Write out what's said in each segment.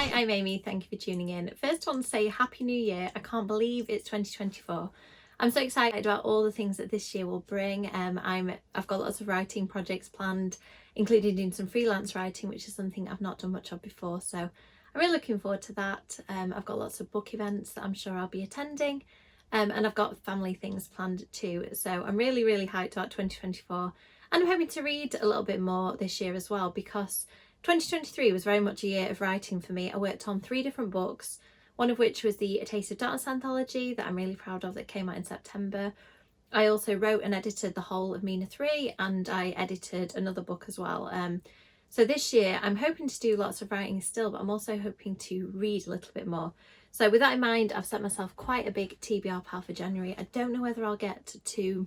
Hi, I'm Amy. Thank you for tuning in. First, I want to say Happy New Year. I can't believe it's 2024. I'm so excited about all the things that this year will bring. I've got lots of writing projects planned, including doing some freelance writing, which is something I've not done much of before. So I'm really looking forward to that. I've got lots of book events that I'm sure I'll be attending. And I've got family things planned too. So I'm really, really hyped about 2024. And I'm hoping to read a little bit more this year as well, because 2023 was very much a year of writing for me. I worked on 3 different books, one of which was the A Taste of Darkness anthology that I'm really proud of, that came out in September. I also wrote and edited the whole of Mina 3, and I edited another book as well. So this year I'm hoping to do lots of writing still, but I'm also hoping to read a little bit more. So with that in mind, I've set myself quite a big TBR pile for January. I don't know whether I'll get to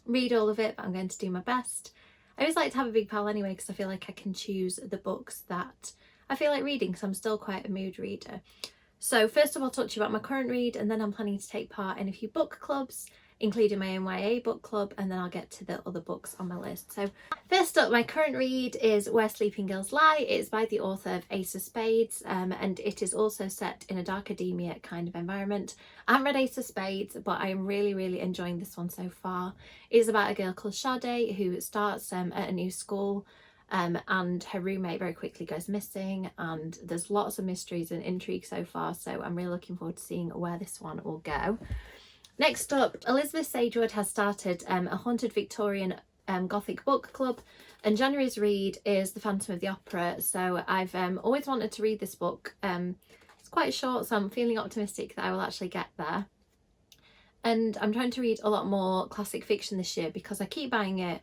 read all of it, but I'm going to do my best. I always like to have a big pile anyway, because I feel like I can choose the books that I feel like reading, because I'm still quite a mood reader. So first of all, I'll talk to you about my current read, and then I'm planning to take part in a few book clubs, including my own YA book club, and then I'll get to the other books on my list. So first up, my current read is Where Sleeping Girls Lie. It's by the author of Ace of Spades, and it is also set in a dark academia kind of environment. I haven't read Ace of Spades, but I'm really, really enjoying this one so far. It's about a girl called Sade who starts at a new school, and her roommate very quickly goes missing, and there's lots of mysteries and intrigue so far, so I'm really looking forward to seeing where this one will go. Next up, Elizabeth Sagewood has started a haunted Victorian Gothic book club, and January's read is The Phantom of the Opera. So I've always wanted to read this book. It's quite short, so I'm feeling optimistic that I will actually get there. And I'm trying to read a lot more classic fiction this year, because I keep buying it.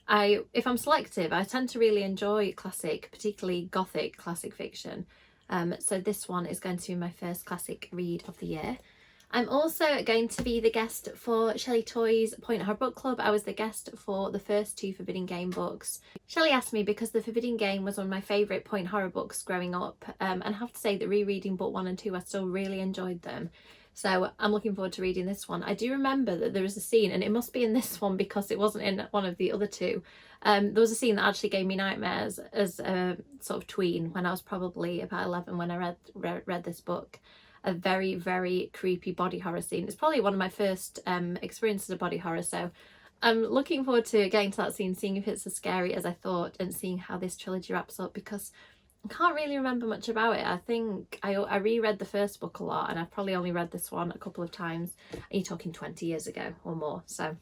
If I'm selective, I tend to really enjoy classic, particularly Gothic classic fiction. So this one is going to be my first classic read of the year. I'm also going to be the guest for Shelley Toy's Point Horror Book Club. I was the guest for the first 2 Forbidden Game books. Shelley asked me because The Forbidden Game was one of my favourite point horror books growing up, and I have to say that rereading book 1 and 2, I still really enjoyed them. So I'm looking forward to reading this one. I do remember that there is a scene, and it must be in this one because it wasn't in one of the other 2. There was a scene that actually gave me nightmares as a sort of tween, when I was probably about 11 when I read this book. A very, very creepy body horror scene. It's probably one of my first experiences of body horror, so I'm looking forward to getting to that scene, seeing if it's as scary as I thought, and seeing how this trilogy wraps up, because I can't really remember much about it. I think I reread the first book a lot, and I've probably only read this one a couple of times. You're talking 20 years ago or more, so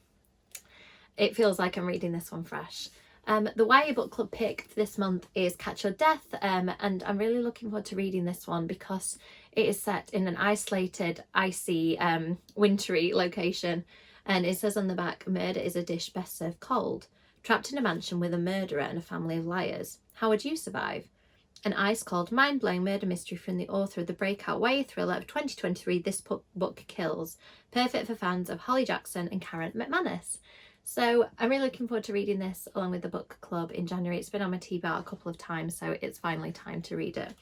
it feels like I'm reading this one fresh. The YA book club pick this month is Catch Your Death, and I'm really looking forward to reading this one because it is set in an isolated, icy, wintry location, and it says on the back, "Murder is a dish best served cold. Trapped in a mansion with a murderer and a family of liars. How would you survive?" An ice-cold, mind-blowing murder mystery from the author of the breakout YA thriller of 2023, this book kills. Perfect for fans of Holly Jackson and Karen McManus. So I'm really looking forward to reading this along with the book club in January. It's been on my TBR a couple of times, so it's finally time to read it.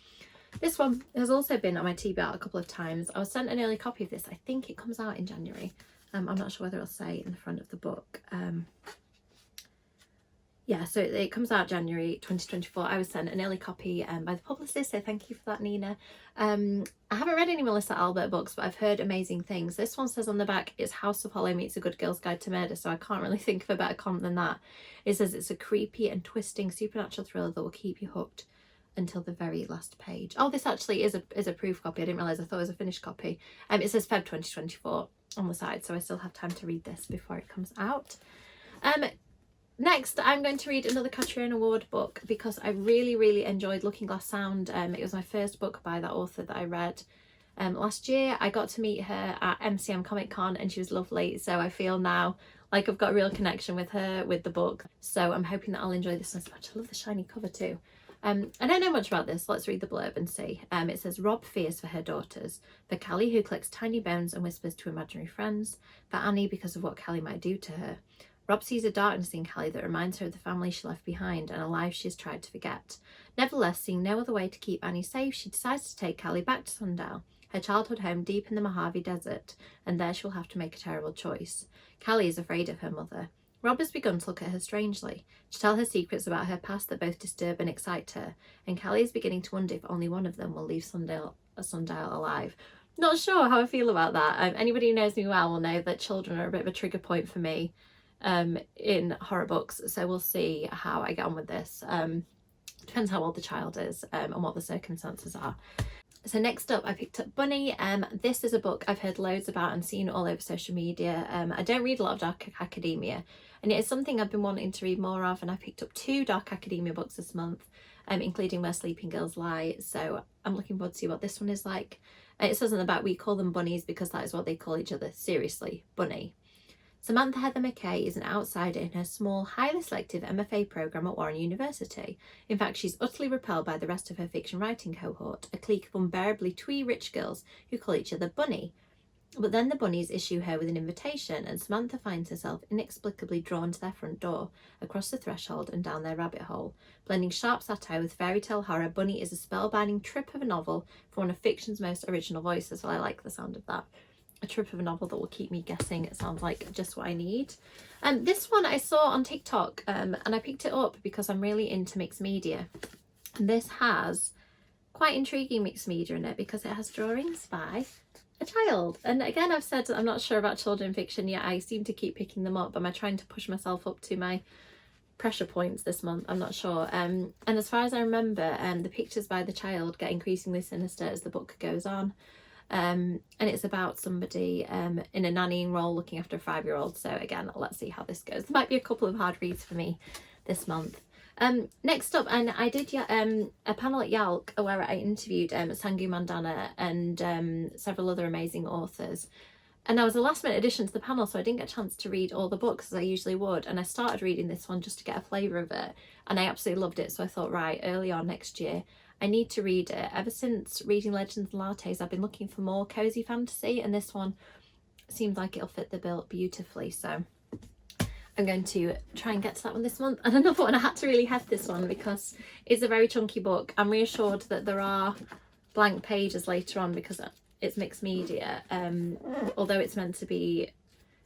This one has also been on my TBR a couple of times. I was sent an early copy of this. I think it comes out in January. I'm not sure whether it'll say in the front of the book. Yeah, so it comes out January 2024. I was sent an early copy by the publicist, so thank you for that, Nina. I haven't read any Melissa Albert books, but I've heard amazing things. This one says on the back, it's House of Hollow meets A Good Girl's Guide to Murder, so I can't really think of a better comment than that. It says it's a creepy and twisting supernatural thriller that will keep you hooked until the very last page. Oh, this actually is a proof copy. I didn't realise. I thought it was a finished copy. It says Feb 2024 on the side, so I still have time to read this before it comes out. Next, I'm going to read another Catriona Award book because I really, really enjoyed Looking Glass Sound. It was my first book by that author that I read last year. I got to meet her at MCM Comic Con and she was lovely, so I feel now like I've got a real connection with her, with the book, so I'm hoping that I'll enjoy this one so much. I love the shiny cover too. I don't know much about this. Let's read the blurb and see. It says, Rob fears for her daughters, for Callie who collects tiny bones and whispers to imaginary friends, for Annie because of what Callie might do to her. Rob sees a darkness in Callie that reminds her of the family she left behind and a life she has tried to forget. Nevertheless, seeing no other way to keep Annie safe, she decides to take Callie back to Sundale, her childhood home deep in the Mojave Desert, and there she will have to make a terrible choice. Callie is afraid of her mother. Rob has begun to look at her strangely, to tell her secrets about her past that both disturb and excite her, and Callie is beginning to wonder if only one of them will leave Sundial alive. Not sure how I feel about that. Anybody who knows me well will know that children are a bit of a trigger point for me in horror books, so we'll see how I get on with this. Depends how old the child is and what the circumstances are. So next up I picked up Bunny. This is a book I've heard loads about and seen all over social media. I don't read a lot of dark academia, and it is something I've been wanting to read more of, and I picked up 2 dark academia books this month, including Where Sleeping Girls Lie, so I'm looking forward to see what this one is like. It says in the back, we call them bunnies because that is what they call each other. Seriously, Bunny. Samantha Heather McCaw is an outsider in her small, highly selective MFA programme at Warren University. In fact, she's utterly repelled by the rest of her fiction writing cohort, a clique of unbearably twee rich girls who call each other Bunny. But then the bunnies issue her with an invitation, and Samantha finds herself inexplicably drawn to their front door, across the threshold and down their rabbit hole. Blending sharp satire with fairy tale horror, Bunny is a spellbinding trip of a novel for one of fiction's most original voices. Well, I like the sound of that. A trip of a novel that will keep me guessing. It sounds like just what I need. This one I saw on TikTok and I picked it up because I'm really into mixed media. And this has quite intriguing mixed media in it because it has drawings by a child. And again, I've said I'm not sure about children fiction yet. I seem to keep picking them up. Am I trying to push myself up to my pressure points this month? I'm not sure. And as far as I remember, the pictures by the child get increasingly sinister as the book goes on. And it's about somebody in a nannying role looking after a 5-year-old. So again, let's see how this goes. There might be a couple of hard reads for me this month. Next up, and I did a panel at Yalk where I interviewed Sangu Mandana and several other amazing authors. And I was a last minute addition to the panel, so I didn't get a chance to read all the books as I usually would. And I started reading this one just to get a flavour of it. And I absolutely loved it. So I thought, right, early on next year, I need to read it. Ever since reading Legends and Lattes, I've been looking for more cosy fantasy, and this one seems like it'll fit the bill beautifully. So I'm going to try and get to that one this month. And another one, I had to really have this one because it's a very chunky book. I'm reassured that there are blank pages later on because it's mixed media. Although it's meant to be,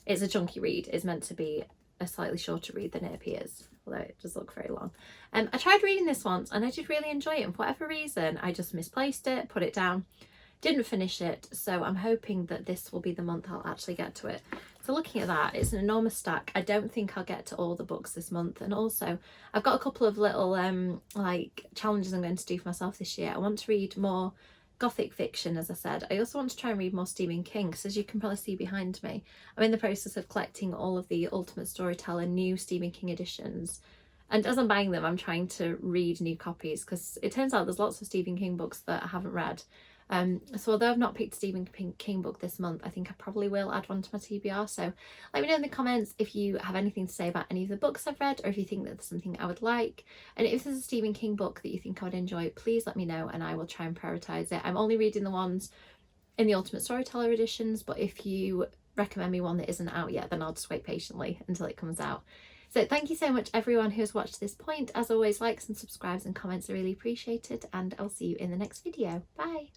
it's a chunky read, it's meant to be a slightly shorter read than it appears, although it does look very long. I tried reading this once and I did really enjoy it, and for whatever reason I just misplaced it, put it down, didn't finish it, so I'm hoping that this will be the month I'll actually get to it. So looking at that, it's an enormous stack. I don't think I'll get to all the books this month, and also I've got a couple of little like challenges I'm going to do for myself this year. I want to read more Gothic fiction, as I said. I also want to try and read more Stephen King, because as you can probably see behind me, I'm in the process of collecting all of the Ultimate Storyteller new Stephen King editions. And as I'm buying them, I'm trying to read new copies, because it turns out there's lots of Stephen King books that I haven't read. So although I've not picked a Stephen King book this month, I think I probably will add one to my TBR. So let me know in the comments if you have anything to say about any of the books I've read, or if you think that there's something I would like. And if there's a Stephen King book that you think I would enjoy, please let me know and I will try and prioritise it. I'm only reading the ones in the Ultimate Storyteller editions, but if you recommend me one that isn't out yet, then I'll just wait patiently until it comes out. So thank you so much everyone who has watched this point. As always, likes and subscribes and comments are really appreciated, and I'll see you in the next video. Bye!